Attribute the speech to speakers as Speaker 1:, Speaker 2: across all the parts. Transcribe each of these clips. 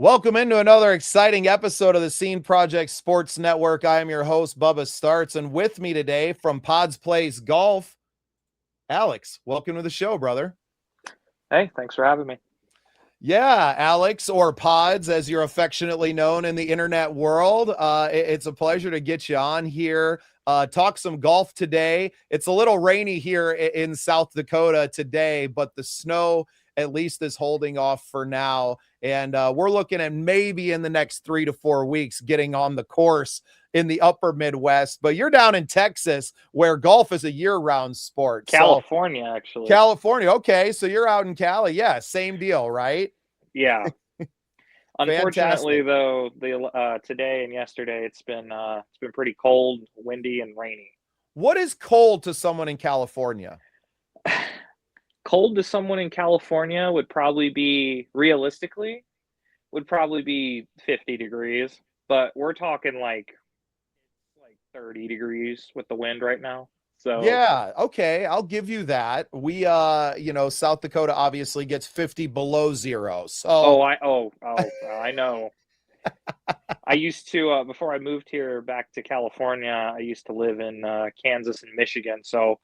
Speaker 1: Welcome into another exciting episode of the Scene Project Sports Network. I am your host, Bubba Starts, and with me today from PodsPlaysGolf, Alex. Welcome to the show, brother.
Speaker 2: Hey, thanks for having me.
Speaker 1: Yeah, Alex, or Pods, as you're affectionately known in the internet world. It's a pleasure to get you on here. Talk some golf today. It's a little rainy here in South Dakota today, but the snow at least is holding off for now. And we're looking at maybe in the next 3 to 4 weeks getting on the course in the upper Midwest. But you're down in Texas where golf is a year-round sport. So
Speaker 2: California, actually.
Speaker 1: California. Okay. So you're out in Cali. Yeah. Same deal, right?
Speaker 2: Yeah. Unfortunately,
Speaker 1: Fantastic.
Speaker 2: though, the today and yesterday it's been pretty cold, windy, and rainy.
Speaker 1: What is cold to someone in California?
Speaker 2: Cold to someone in California would probably be realistically would probably be 50 degrees, but we're talking like 30 degrees with the wind right now. So,
Speaker 1: Yeah, okay, I'll give you that. We South Dakota obviously gets 50 below zero. So
Speaker 2: I know. I used to before I moved here back to California, I used to live in Kansas and Michigan, so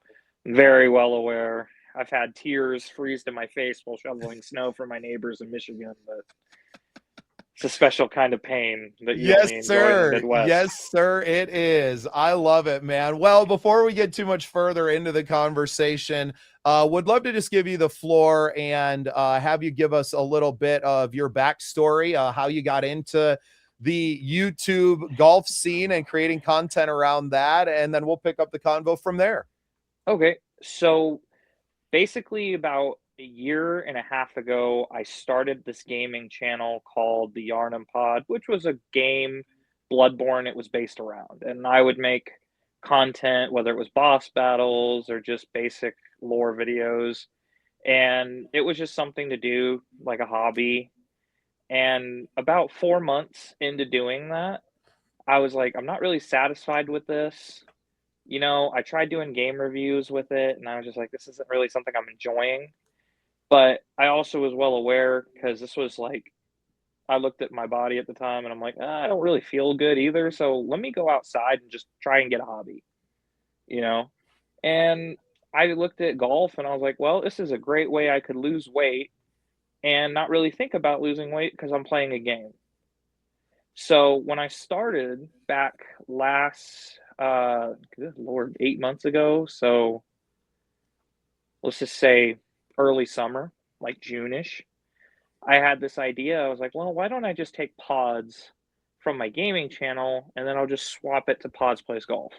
Speaker 2: very well aware. I've had tears freeze to my face while shoveling snow for my neighbors in Michigan, but it's a special kind of pain that you
Speaker 1: yes,
Speaker 2: only enjoy in the
Speaker 1: sir.
Speaker 2: Midwest.
Speaker 1: Yes, sir, it is. I love it, man. Well, before we get too much further into the conversation, would love to just give you the floor and have you give us a little bit of your backstory, how you got into the YouTube golf scene and creating content around that, and then we'll pick up the convo from there.
Speaker 2: Okay, so basically about a year and a half ago, I started this gaming channel called the Yarnum Pod, which was a game Bloodborne it was based around. And I would make content, whether it was boss battles or just basic lore videos. And it was just something to do, like a hobby. And about 4 months into doing that, I was like, I'm not really satisfied with this. I tried doing game reviews with it, and I was just like, this isn't really something I'm enjoying. But I also was well aware because this was like, I looked at my body at the time and I'm like, I don't really feel good either. So let me go outside and just try and get a hobby, you know? And I looked at golf and I was like, well, this is a great way I could lose weight and not really think about losing weight because I'm playing a game. So when I started back good Lord, 8 months ago, so let's just say early summer, like June-ish, I had this idea. I was like, well, why don't I just take pods from my gaming channel and then I'll just swap it to Pods Plays Golf.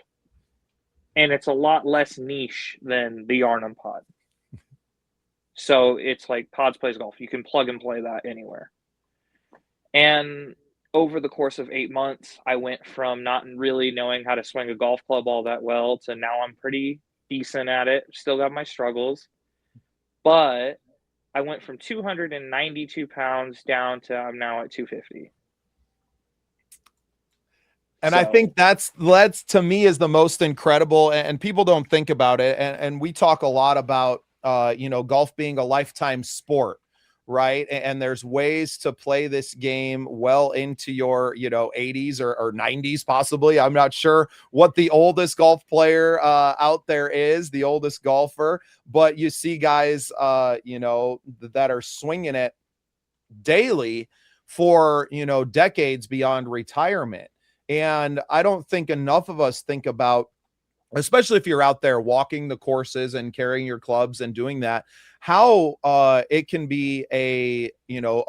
Speaker 2: And it's a lot less niche than the Yarnum pod. So it's like Pods Plays Golf. You can plug and play that anywhere. And over the course of 8 months, I went from not really knowing how to swing a golf club all that well to now I'm pretty decent at it. Still got my struggles. But I went from 292 pounds down to I'm now at 250.
Speaker 1: And I think that's to me is the most incredible, and people don't think about it. And we talk a lot about golf being a lifetime sport, right? And there's ways to play this game well into your 80s or 90s possibly. I'm not sure what the oldest golf player out there is, the oldest golfer, but you see guys that are swinging it daily for decades beyond retirement. And I don't think enough of us think about, especially if you're out there walking the courses and carrying your clubs and doing that, how it can be a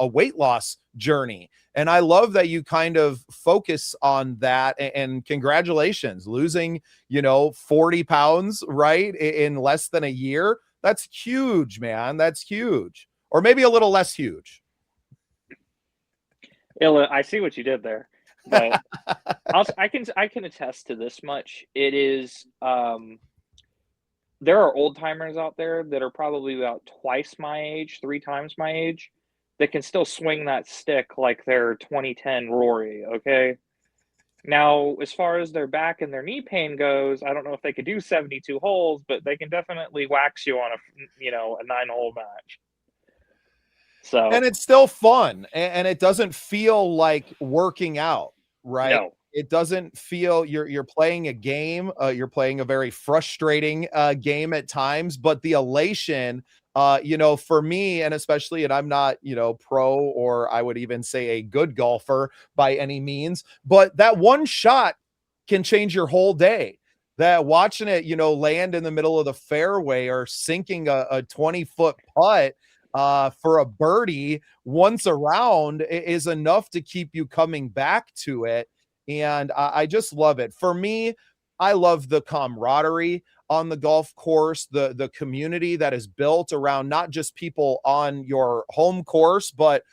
Speaker 1: weight loss journey. And I love that you kind of focus on that, and congratulations, losing 40 pounds right in less than a year. That's huge, man. That's huge. Or maybe a little less huge.
Speaker 2: I see what you did there, but I can attest to this much. It is there are old timers out there that are probably about twice my age, 3 times my age, that can still swing that stick like they're 2010 Rory. Okay. Now, as far as their back and their knee pain goes, I don't know if they could do 72 holes, but they can definitely wax you on a 9-hole match. So
Speaker 1: And it's still fun, and it doesn't feel like working out, right?
Speaker 2: no,
Speaker 1: It doesn't feel you're playing a game, you're playing a very frustrating, game at times, but the elation, for me, and especially and I'm not, pro or I would even say a good golfer by any means, but that one shot can change your whole day. That watching it, land in the middle of the fairway or sinking a 20-foot putt for a birdie once around is enough to keep you coming back to it. And I just love it. For me, I love the camaraderie on the golf course, the community that is built around not just people on your home course, but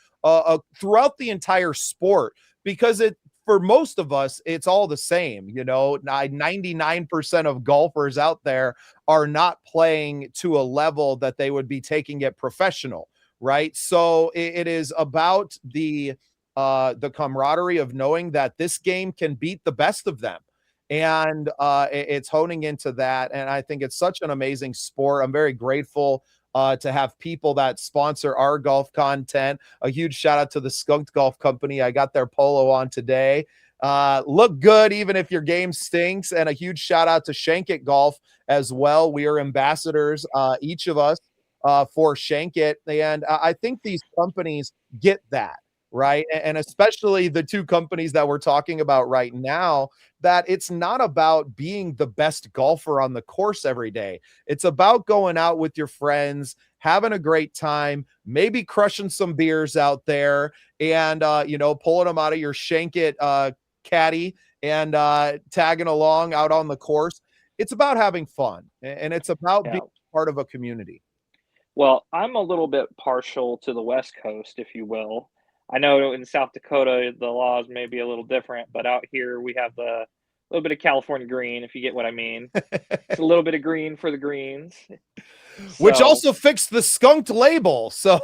Speaker 1: throughout the entire sport. Because for most of us, it's all the same. 99% of golfers out there are not playing to a level that they would be taking it professional, right? So it is about the camaraderie of knowing that this game can beat the best of them. And it's honing into that. And I think it's such an amazing sport. I'm very grateful to have people that sponsor our golf content. A huge shout out to the Skunked Golf Company. I got their polo on today. Look good even if your game stinks. And a huge shout out to Shank It Golf as well. We are ambassadors, each of us, for Shank It. And I think these companies get that, right? And especially the two companies that we're talking about right now, that it's not about being the best golfer on the course every day. It's about going out with your friends, having a great time, maybe crushing some beers out there and, pulling them out of your Shank It caddy and tagging along out on the course. It's about having fun and it's about
Speaker 2: yeah.
Speaker 1: being part of a community.
Speaker 2: Well, I'm a little bit partial to the West Coast, if you will. I know in South Dakota the laws may be a little different, but out here we have the little bit of California green, if you get what I mean. It's a little bit of green for the greens.
Speaker 1: Which
Speaker 2: So
Speaker 1: also fixed the skunked label. So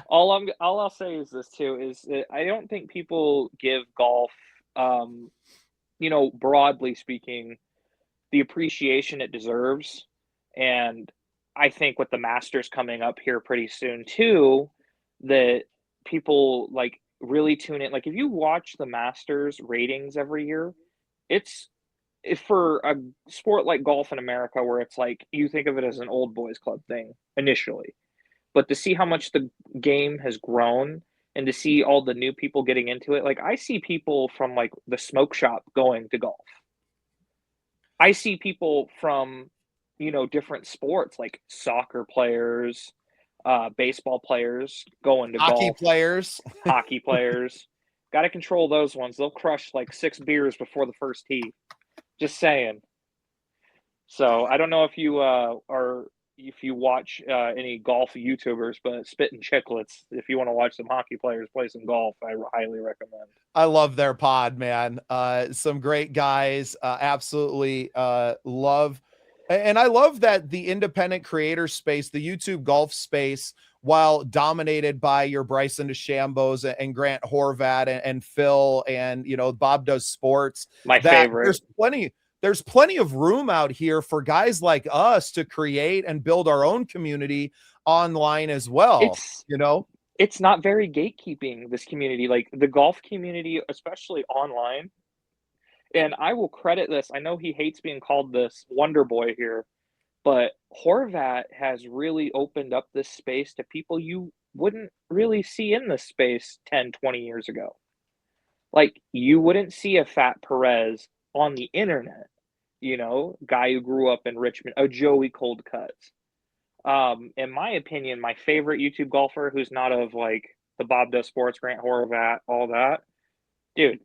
Speaker 2: all I'll say is this too is that I don't think people give golf, um, broadly speaking, the appreciation it deserves. And I think with the Masters coming up here pretty soon too, that people like really tune in. Like if you watch the Masters ratings every year, it's if for a sport like golf in America where it's like you think of it as an old boys club thing initially, but to see how much the game has grown and to see all the new people getting into it, like I see people from like the smoke shop going to golf. I see people from, different sports like soccer players, baseball players going to
Speaker 1: hockey
Speaker 2: golf,
Speaker 1: players.
Speaker 2: hockey players. Got to control those ones. They'll crush like 6 beers before the first tee. Just saying. So I don't know if you if you watch any golf YouTubers, but Spit and Chicklets, if you want to watch some hockey players play some golf, I highly recommend.
Speaker 1: I love their pod, man. Some great guys. Absolutely love. And I love that the independent creator space, the YouTube golf space, while dominated by your Bryson DeChambos and Grant Horvat and Phil and Bob Does Sports,
Speaker 2: My
Speaker 1: that
Speaker 2: favorite.
Speaker 1: there's plenty of room out here for guys like us to create and build our own community online as well.
Speaker 2: It's
Speaker 1: You know,
Speaker 2: it's not very gatekeeping, this community, like the golf community, especially online. And I will credit this. I know he hates being called this Wonder Boy here, but Horvat has really opened up this space to people you wouldn't really see in this space 10, 20 years ago. Like, you wouldn't see a Fat Perez on the internet, guy who grew up in Richmond, a Joey Cold Cuts. In my opinion, my favorite YouTube golfer who's not of like the Bob Does Sports, Grant Horvat, all that, dude,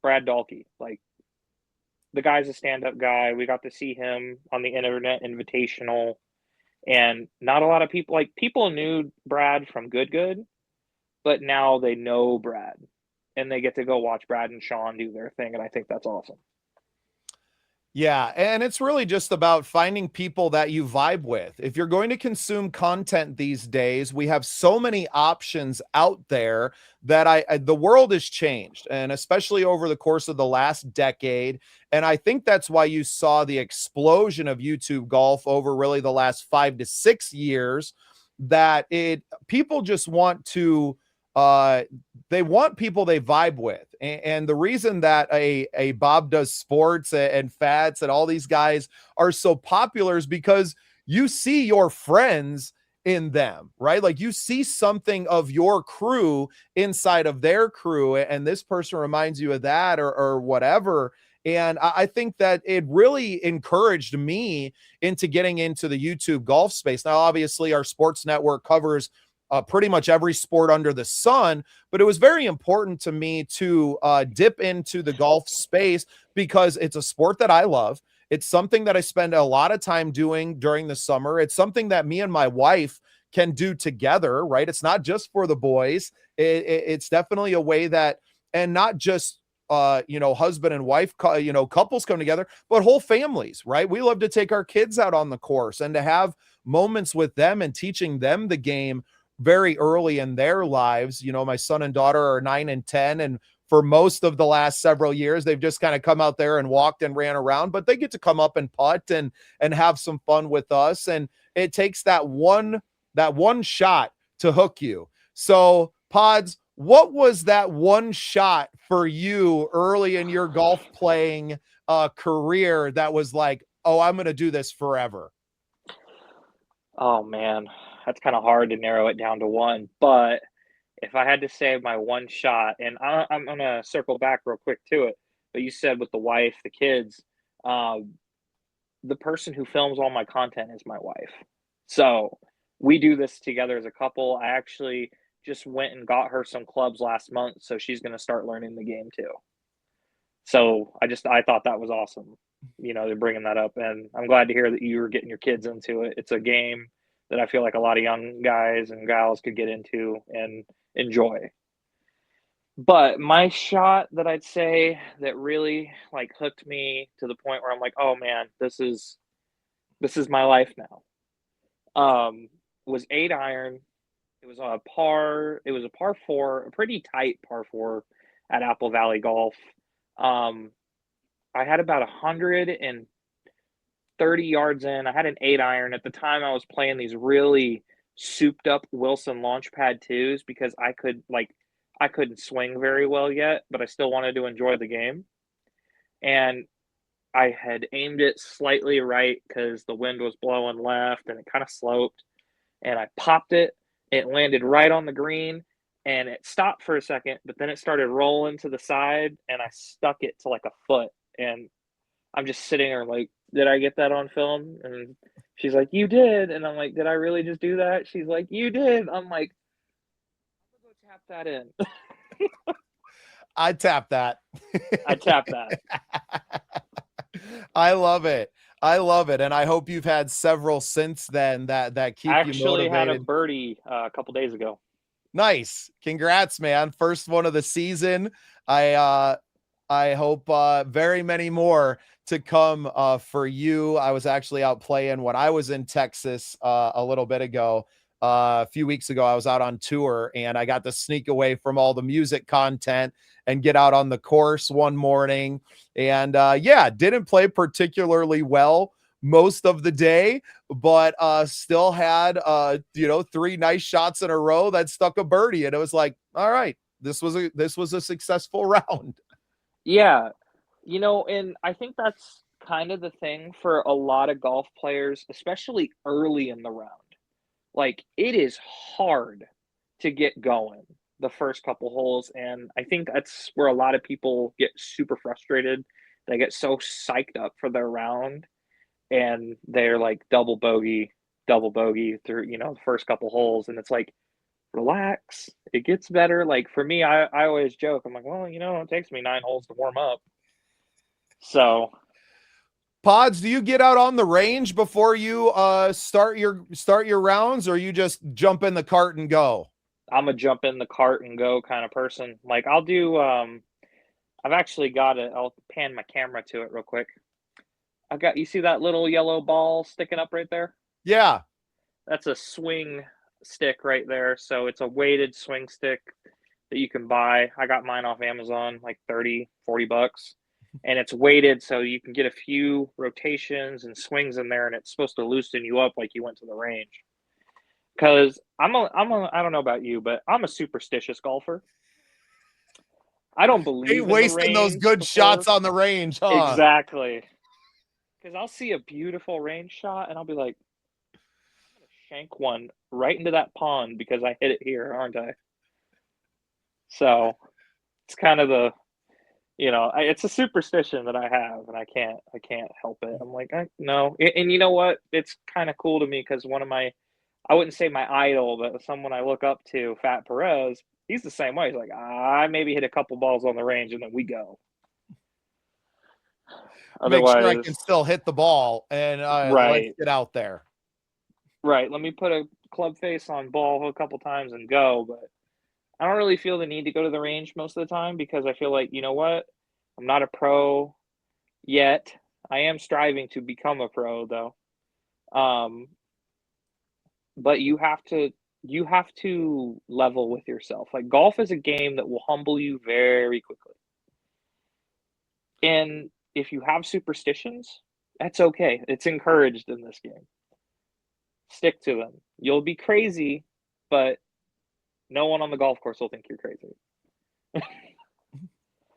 Speaker 2: Brad Dahlke. Like, the guy's a stand-up guy. We got to see him on the internet invitational, and not a lot of people people knew Brad from Good, but now they know Brad, and they get to go watch Brad and Sean do their thing, and I think that's awesome.
Speaker 1: yeah, and it's really just about finding people that you vibe with. If you're going to consume content these days, we have so many options out there that the world has changed, and especially over the course of the last decade. And I think that's why you saw the explosion of YouTube golf over really the last 5 to 6 years, that people just want to uh they want people they vibe with. And the reason that a Bob Does Sports and Fats and all these guys are so popular is because you see your friends in them, right? Like you see something of your crew inside of their crew, and this person reminds you of that, or whatever. And I think that it really encouraged me into getting into the YouTube golf space. Now, obviously, our sports network covers pretty much every sport under the sun, but it was very important to me to dip into the golf space because it's a sport that I love. It's something that I spend a lot of time doing during the summer. It's something that me and my wife can do together, right? It's not just for the boys. It's definitely a way that, and not just husband and wife, couples come together, but whole families, right? We love to take our kids out on the course and to have moments with them and teaching them the game very early in their lives. My son and daughter are 9 and 10, and for most of the last several years, they've just kind of come out there and walked and ran around, but they get to come up and putt and have some fun with us. And it takes that one shot to hook you. So, Pods, what was that one shot for you early in your golf playing career that was like, oh, I'm going to do this forever?
Speaker 2: Oh man, that's kind of hard to narrow it down to one. But if I had to say my one shot, and I'm gonna circle back real quick to it, but you said with the wife, the kids, um, the person who films all my content is my wife. So we do this together as a couple. I actually just went and got her some clubs last month, so she's gonna start learning the game too. So I thought that was awesome. They're bringing that up, and I'm glad to hear that you were getting your kids into it. It's a game that I feel like a lot of young guys and gals could get into and enjoy. But my shot that I'd say that really like hooked me to the point where I'm like, oh man, this is my life now. Was 8 iron. It was a par. It was a par four, a pretty tight par four at Apple Valley Golf. Um, I had about 130 yards in. I had an 8 iron. At the time, I was playing these really souped up Wilson Launchpad twos because I couldn't swing very well yet, but I still wanted to enjoy the game. And I had aimed it slightly right because the wind was blowing left and it kind of sloped. And I popped it. It landed right on the green and it stopped for a second, but then it started rolling to the side and I stuck it to like a foot. And I'm just sitting there like, did I get that on film? And she's like, you did. And I'm like, did I really just do that? She's like, you did. I'm like, I'm gonna go tap that in.
Speaker 1: I tap that.
Speaker 2: I tapped that.
Speaker 1: I love it. I love it. And I hope you've had several since then that keep
Speaker 2: I
Speaker 1: you
Speaker 2: actually had a
Speaker 1: motivated.
Speaker 2: birdie a couple days ago.
Speaker 1: Nice. Congrats, man. First one of the season. I hope very many more to come for you. I was actually out playing when I was in Texas a little bit ago. A few weeks ago, I was out on tour and I got to sneak away from all the music content and get out on the course one morning. And yeah, didn't play particularly well most of the day, but still had 3 nice shots in a row that stuck a birdie. And it was like, all right, this was a successful round.
Speaker 2: Yeah, and I think that's kind of the thing for a lot of golf players, especially early in the round. Like, it is hard to get going the first couple holes, and I think that's where a lot of people get super frustrated. They get so psyched up for their round, and they're like double bogey through, the first couple holes, and it's like, relax, it gets better. Like, for me, I always joke, I'm like, well, it takes me 9 holes to warm up. So,
Speaker 1: Pods, do you get out on the range before you start your rounds, or you just jump in the cart and go?
Speaker 2: I'm a jump in the cart and go kind of person. Like, I'll do I've actually I'll pan my camera to it real quick. You see that little yellow ball sticking up right there?
Speaker 1: Yeah.
Speaker 2: That's a swing stick right there. So it's a weighted swing stick that you can buy. I got mine off Amazon, like 30-40 bucks. And it's weighted so you can get a few rotations and swings in there, and it's supposed to loosen you up like you went to the range. because I don't know about you, but I'm a superstitious golfer. I don't
Speaker 1: Ain't
Speaker 2: believe in the
Speaker 1: wasting those
Speaker 2: range
Speaker 1: good shots
Speaker 2: before.
Speaker 1: on the range, huh?
Speaker 2: Exactly. Because I'll see a beautiful range shot and I'll be like, I'm gonna shank one right into that pond because I hit it here, aren't I? So it's kind of it's a superstition that I have, and I can't help it. I'm like, no, and you know what? It's kind of cool to me because one of my, I wouldn't say my idol, but someone I look up to, Fat Perez, he's the same way. He's like, I maybe hit a couple balls on the range and then we go.
Speaker 1: Make sure I can
Speaker 2: Otherwise,
Speaker 1: still hit the ball and let's
Speaker 2: right,
Speaker 1: get out there.
Speaker 2: right. Let me put a club face on ball a couple times and go. But I don't really feel the need to go to the range most of the time because I feel like, you know what? I'm not a pro yet. I am striving to become a pro though. Um, but you have to level with yourself. Like golf is a game that will humble you very quickly. And if you have superstitions, that's okay. It's encouraged in this game. Stick to them. You'll be crazy, but no one on the golf course will think you're crazy.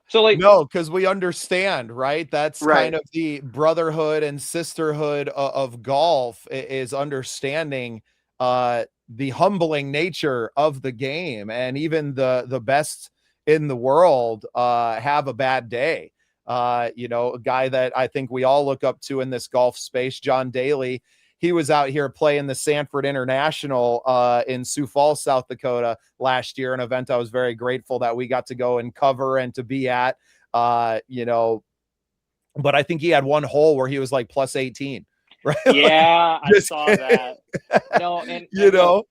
Speaker 2: So like
Speaker 1: No, because we understand, right? That's kind
Speaker 2: right.
Speaker 1: of the brotherhood and sisterhood of golf is understanding the humbling nature of the game, and even the best in the world have a bad day. A guy that I think we all look up to in this golf space, John Daly. He was out here playing the Sanford International in Sioux Falls, South Dakota last year, an event I was very grateful that we got to go and cover and to be at. uh, you know, but I think he had one hole where he was like plus 18, right? Like,
Speaker 2: Yeah, I
Speaker 1: just
Speaker 2: saw
Speaker 1: kidding.
Speaker 2: that. No, and
Speaker 1: you
Speaker 2: look,
Speaker 1: know,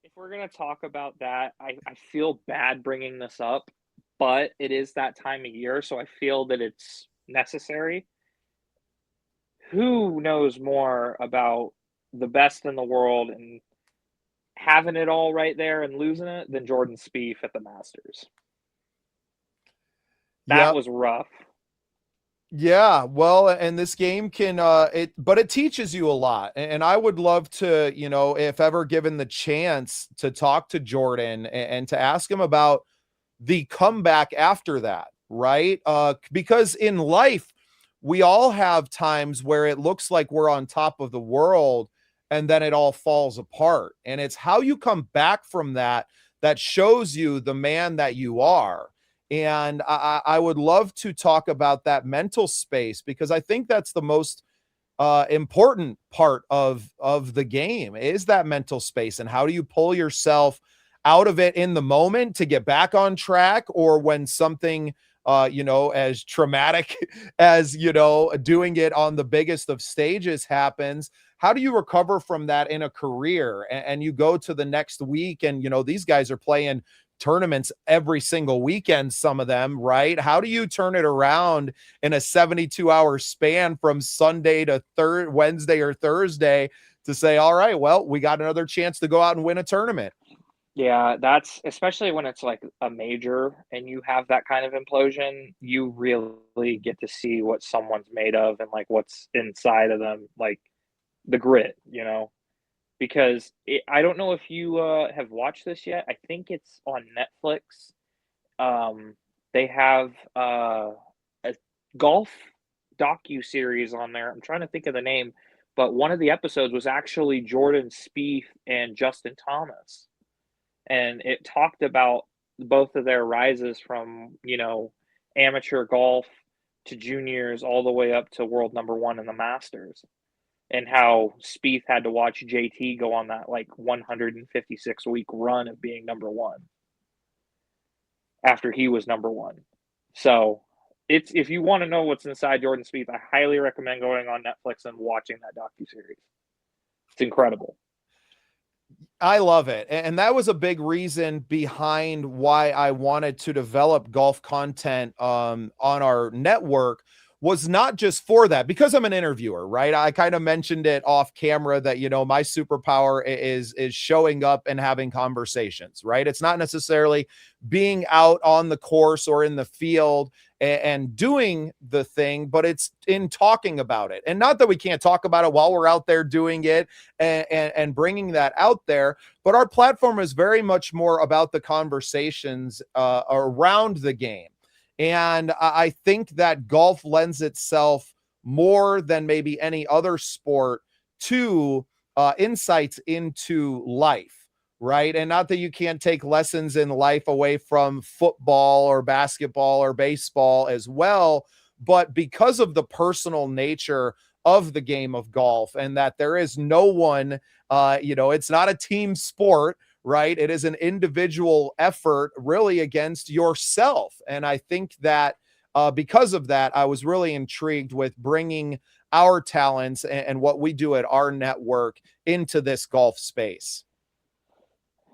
Speaker 2: if we're gonna talk about that, I feel bad bringing this up, but it is that time of year, so I feel that it's necessary. Who knows more about the best in the world and having it all right there and losing it than Jordan Spieth at the Masters? That
Speaker 1: yep.
Speaker 2: was rough.
Speaker 1: Yeah, well, and this game can but it teaches you a lot. And I would love to, if ever given the chance to talk to Jordan and to ask him about the comeback after that, right? Because in life, we all have times where it looks like we're on top of the world and then it all falls apart. And it's how you come back from that that shows you the man that you are. And I would love to talk about that mental space because I think that's the most important part of the game is that mental space, and how do you pull yourself out of it in the moment to get back on track, or when something as traumatic as doing it on the biggest of stages happens. How do you recover from that in a career, and you go to the next week, and these guys are playing tournaments every single weekend, some of them, right? How do you turn it around in a 72-hour span from Sunday to Wednesday or Thursday to say, all right, well, we got another chance to go out and win a tournament?
Speaker 2: Yeah, that's especially when it's like a major and you have that kind of implosion, you really get to see what someone's made of and like what's inside of them, like the grit. Because I don't know if you have watched this yet. I think it's on Netflix. Um, they have a golf docu series on there. I'm trying to think of the name, but one of the episodes was actually Jordan Spieth and Justin Thomas, and it talked about both of their rises from amateur golf to juniors all the way up to world number one in the Masters, and how Spieth had to watch JT go on that like 156-week run of being number one after he was number one. So it's if you want to know what's inside Jordan Spieth, I highly recommend going on Netflix and watching that docu series. It's incredible.
Speaker 1: I love it. And that was a big reason behind why I wanted to develop golf content on our network, was not just for that, because I'm an interviewer, right? I kind of mentioned it off camera that, my superpower is showing up and having conversations, right? It's not necessarily being out on the course or in the field and doing the thing, but it's in talking about it. And not that we can't talk about it while we're out there doing it and bringing that out there, but our platform is very much more about the conversations around the game. And I think that golf lends itself more than maybe any other sport to insights into life, right? And not that you can't take lessons in life away from football or basketball or baseball as well, but because of the personal nature of the game of golf, and that there is no one, it's not a team sport, right? It is an individual effort really against yourself. And I think that because of that, I was really intrigued with bringing our talents and what we do at our network into this golf space.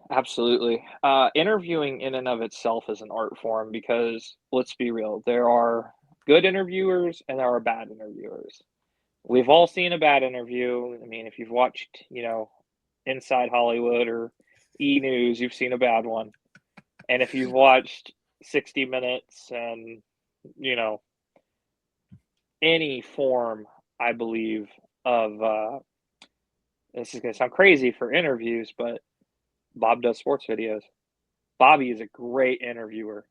Speaker 2: Absolutely. Interviewing in and of itself is an art form because let's be real, there are good interviewers and there are bad interviewers. We've all seen a bad interview. I mean, if you've watched, Inside Hollywood or E News, you've seen a bad one. And if you've watched 60 Minutes and, you know, any form, I believe, of this is going to sound crazy for interviews, but Bob does sports videos. Bobby is a great interviewer.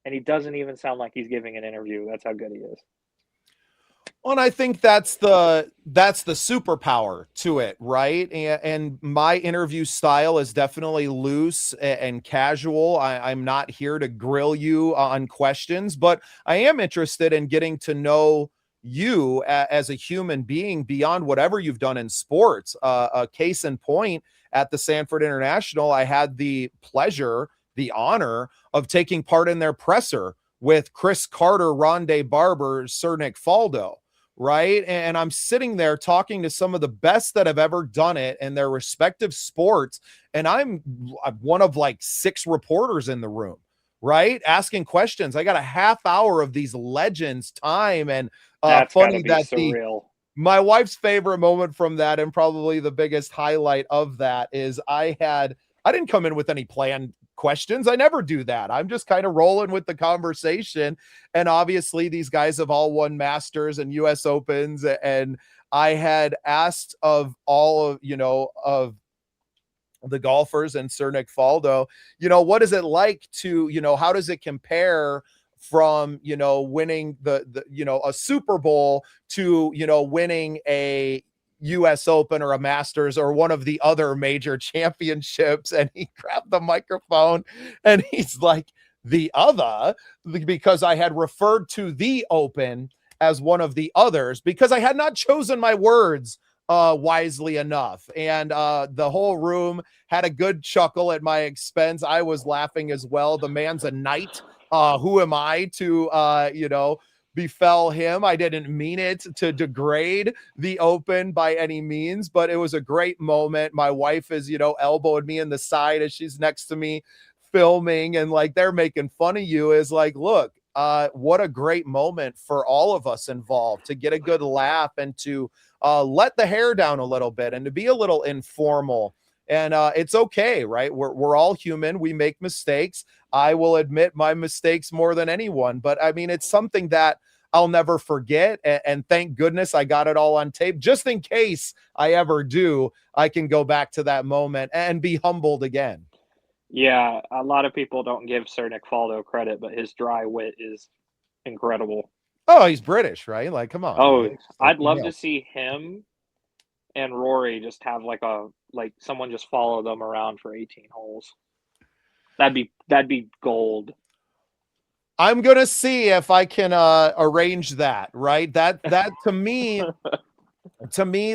Speaker 2: And he doesn't even sound like he's giving an interview. That's how good he is.
Speaker 1: Well, and I think that's the superpower to it, right? And my interview style is definitely loose and casual. I'm not here to grill you on questions, but I am interested in getting to know you as a human being beyond whatever you've done in sports. A case in point, at the Sanford International, I had the pleasure, the honor of taking part in their presser with Chris Carter, Rondé Barber, Sir Nick Faldo, right? And I'm sitting there talking to some of the best that have ever done it in their respective sports. And I'm one of like 6 reporters in the room, right? Asking questions. I got a half hour of these legends time. And
Speaker 2: That's got to
Speaker 1: funny
Speaker 2: be
Speaker 1: that
Speaker 2: surreal.
Speaker 1: my wife's favorite moment from that, and probably the biggest highlight of that, is I didn't come in with any planned questions. I never do that. I'm just kind of rolling with the conversation. And obviously these guys have all won Masters and US Opens. And I had asked of all of, of the golfers and Sir Nick Faldo, what is it like to, how does it compare from, winning the a Super Bowl to, winning a US Open or a Masters or one of the other major championships? And he grabbed the microphone and he's like, the other, because I had referred to the Open as one of the others because I had not chosen my words wisely enough. And the whole room had a good chuckle at my expense. I was laughing as well. The man's a knight. Who am I to, befell him? I didn't mean it to degrade the Open by any means, but it was a great moment. My wife is, elbowed me in the side as she's next to me filming, and like they're making fun of you. Is like, look, what a great moment for all of us involved to get a good laugh and to let the hair down a little bit and to be a little informal. And it's okay, right? We're all human. We make mistakes. I will admit my mistakes more than anyone, but I mean, it's something that I'll never forget. And thank goodness I got it all on tape, just in case I ever do. I can go back to that moment and be humbled again.
Speaker 2: Yeah, a lot of people don't give Sir Nick Faldo credit, but his dry wit is incredible.
Speaker 1: Oh, he's British, right? Like, come on,
Speaker 2: Oh,
Speaker 1: man. Like,
Speaker 2: I'd love to see him and Rory just have like someone just follow them around for 18 holes. That'd be gold.
Speaker 1: I'm gonna see if I can arrange that, right? That to me,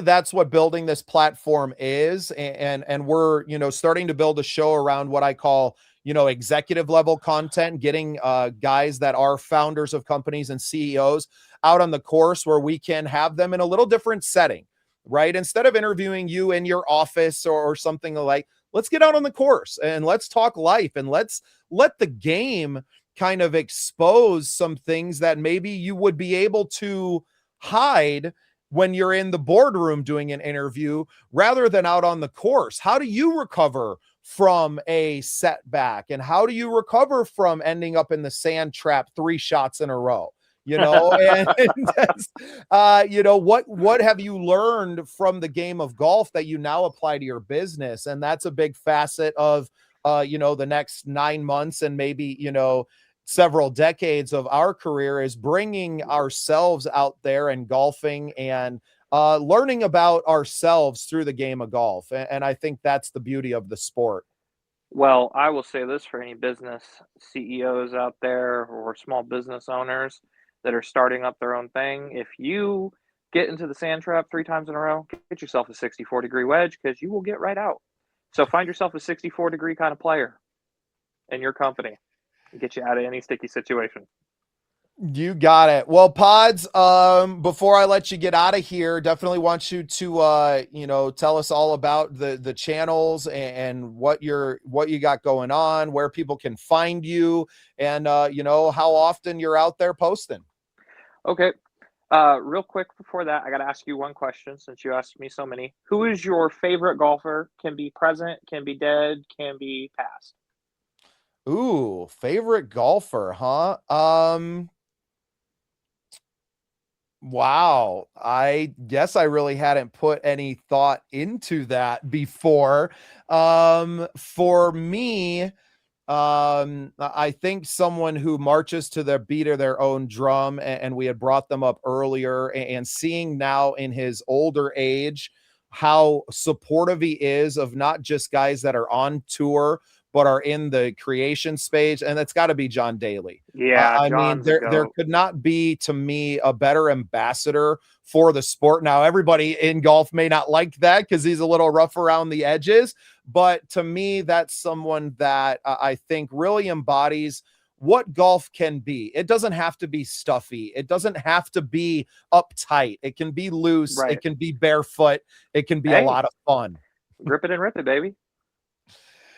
Speaker 1: that's what building this platform is. And we're, starting to build a show around what I call, executive level content, getting guys that are founders of companies and CEOs out on the course where we can have them in a little different setting, right? Instead of interviewing you in your office or something like, let's get out on the course and let's talk life and let's let the game kind of expose some things that maybe you would be able to hide when you're in the boardroom doing an interview rather than out on the course. How do you recover from a setback, and how do you recover from ending up in the sand trap 3 shots in a row? And what have you learned from the game of golf that you now apply to your business? And that's a big facet of the next 9 months and maybe several decades of our career, is bringing ourselves out there and golfing and learning about ourselves through the game of golf. And I think that's the beauty of the sport.
Speaker 2: Well, I will say this for any business CEOs out there or small business owners that are starting up their own thing. If you get into the sand trap 3 times in a row, get yourself a 64-degree wedge, because you will get right out. So find yourself a 64-degree kind of player in your company and get you out of any sticky situation.
Speaker 1: You got it. Well, Pods, before I let you get out of here, definitely want you to tell us all about the channels and what you got going on, where people can find you, and how often you're out there posting.
Speaker 2: Okay. Real quick before that, I got to ask you one question since you asked me so many. Who is your favorite golfer? Can be present, can be dead, can be past.
Speaker 1: Ooh, favorite golfer, huh? Wow. I guess I really hadn't put any thought into that before. For me, I think someone who marches to the beat of their own drum, and we had brought them up earlier, and seeing now in his older age how supportive he is of not just guys that are on tour, but are in the creation space, and that's got to be John Daly.
Speaker 2: Yeah,
Speaker 1: I mean,
Speaker 2: John's a
Speaker 1: there
Speaker 2: goat.
Speaker 1: could not be, to me, a better ambassador for the sport. Now, everybody in golf may not like that because he's a little rough around the edges, but to me, that's someone that I think really embodies what golf can be. It doesn't have to be stuffy. It doesn't have to be uptight. It can be loose. It
Speaker 2: Right.
Speaker 1: can be barefoot. It can be a
Speaker 2: Hey,
Speaker 1: lot of fun.
Speaker 2: grip it and rip it, baby.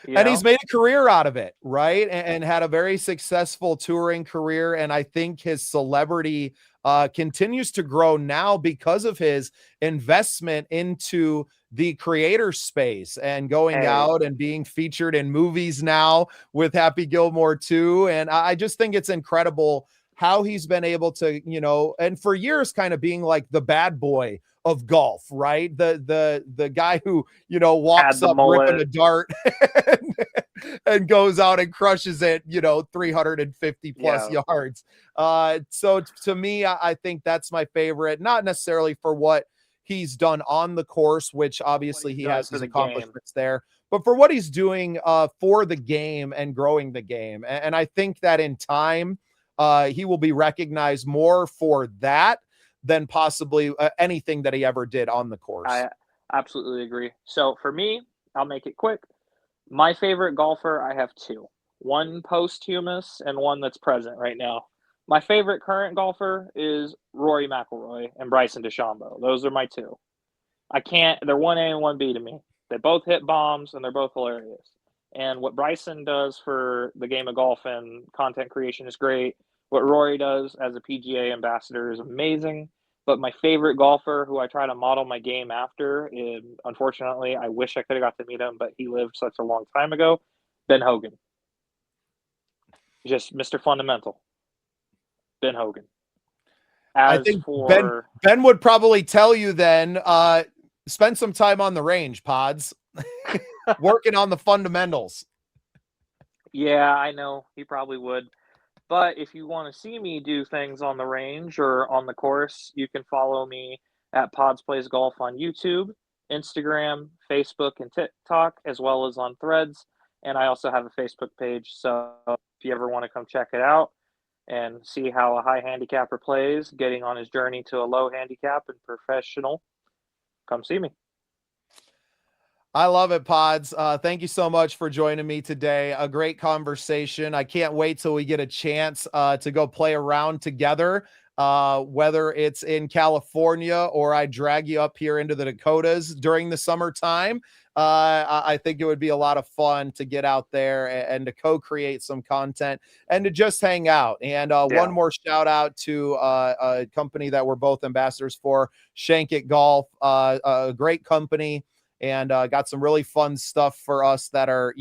Speaker 2: You
Speaker 1: And he's
Speaker 2: know?
Speaker 1: made a career out of it, right? And had a very successful touring career. And I think his celebrity continues to grow now because of his investment into the creator space and going
Speaker 2: Hey,
Speaker 1: out and being featured in movies now with Happy Gilmore too. And I just think it's incredible how he's been able to, and for years kind of being like the bad boy of golf, right? The guy who,
Speaker 2: had
Speaker 1: walks
Speaker 2: the
Speaker 1: up ripping a
Speaker 2: mullet.
Speaker 1: dart and goes out and crushes it, 350 plus
Speaker 2: Yeah.
Speaker 1: yards. So to me, I think that's my favorite, not necessarily for what he's done on the course, which
Speaker 2: What
Speaker 1: obviously
Speaker 2: he's
Speaker 1: he
Speaker 2: doing
Speaker 1: has
Speaker 2: for
Speaker 1: his
Speaker 2: the game.
Speaker 1: accomplishments there, but for what he's doing for the game and growing the game. And I think that in time, he will be recognized more for that than possibly anything that he ever did on the course.
Speaker 2: I absolutely agree. So for me, I'll make it quick. My favorite golfer, I have two. One posthumous and one that's present right now. My favorite current golfer is Rory McIlroy and Bryson DeChambeau. Those are my two. I can't. They're 1A and 1B to me. They both hit bombs and they're both hilarious. And what Bryson does for the game of golf and content creation is great. What Rory does as a PGA ambassador is amazing. But my favorite golfer who I try to model my game after, and unfortunately, I wish I could have got to meet him, but he lived such a long time ago, Ben Hogan. Just Mr. Fundamental. Ben Hogan.
Speaker 1: I
Speaker 2: As
Speaker 1: think Ben
Speaker 2: for
Speaker 1: Ben would probably tell you then, spend some time on the range, Pods, working on the fundamentals.
Speaker 2: yeah, I know he probably would. But if you want to see me do things on the range or on the course, you can follow me at PodsPlaysGolf on YouTube, Instagram, Facebook, and TikTok, as well as on Threads. And I also have a Facebook page. So if you ever want to come check it out and see how a high handicapper plays, getting on his journey to a low handicap and professional, come see me.
Speaker 1: I love it, Pods. Thank you so much for joining me today. A great conversation. I can't wait till we get a chance to go play around together, whether it's in California or I drag you up here into the Dakotas during the summertime. I think it would be a lot of fun to get out there and to co-create some content and to just hang out. And one
Speaker 2: Yeah.
Speaker 1: more shout out to a company that we're both ambassadors for, Shank It Golf, a great company, and got some really fun stuff for us that are,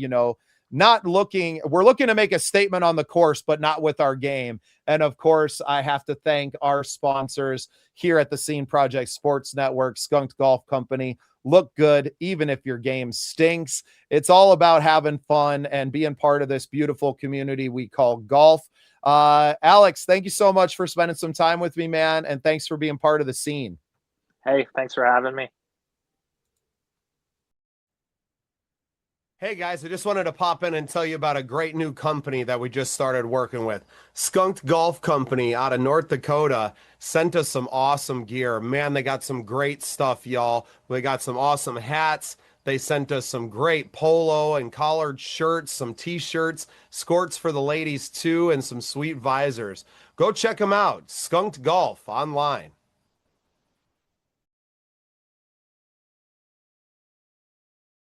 Speaker 1: not looking, we're looking to make a statement on the course, but not with our game. And of course, I have to thank our sponsors here at the Scene Project Sports Network, Skunked Golf Company. Look good, even if your game stinks. It's all about having fun and being part of this beautiful community we call golf. Alex, thank you so much for spending some time with me, man. And thanks for being part of the scene.
Speaker 2: Hey, thanks for having me.
Speaker 3: Hey guys, I just wanted to pop in and tell you about a great new company that we just started working with. Skunked Golf Company out of North Dakota sent us some awesome gear. Man, they got some great stuff, y'all. They got some awesome hats. They sent us some great polo and collared shirts, some t-shirts, skirts for the ladies too, and some sweet visors. Go check them out. Skunked Golf online.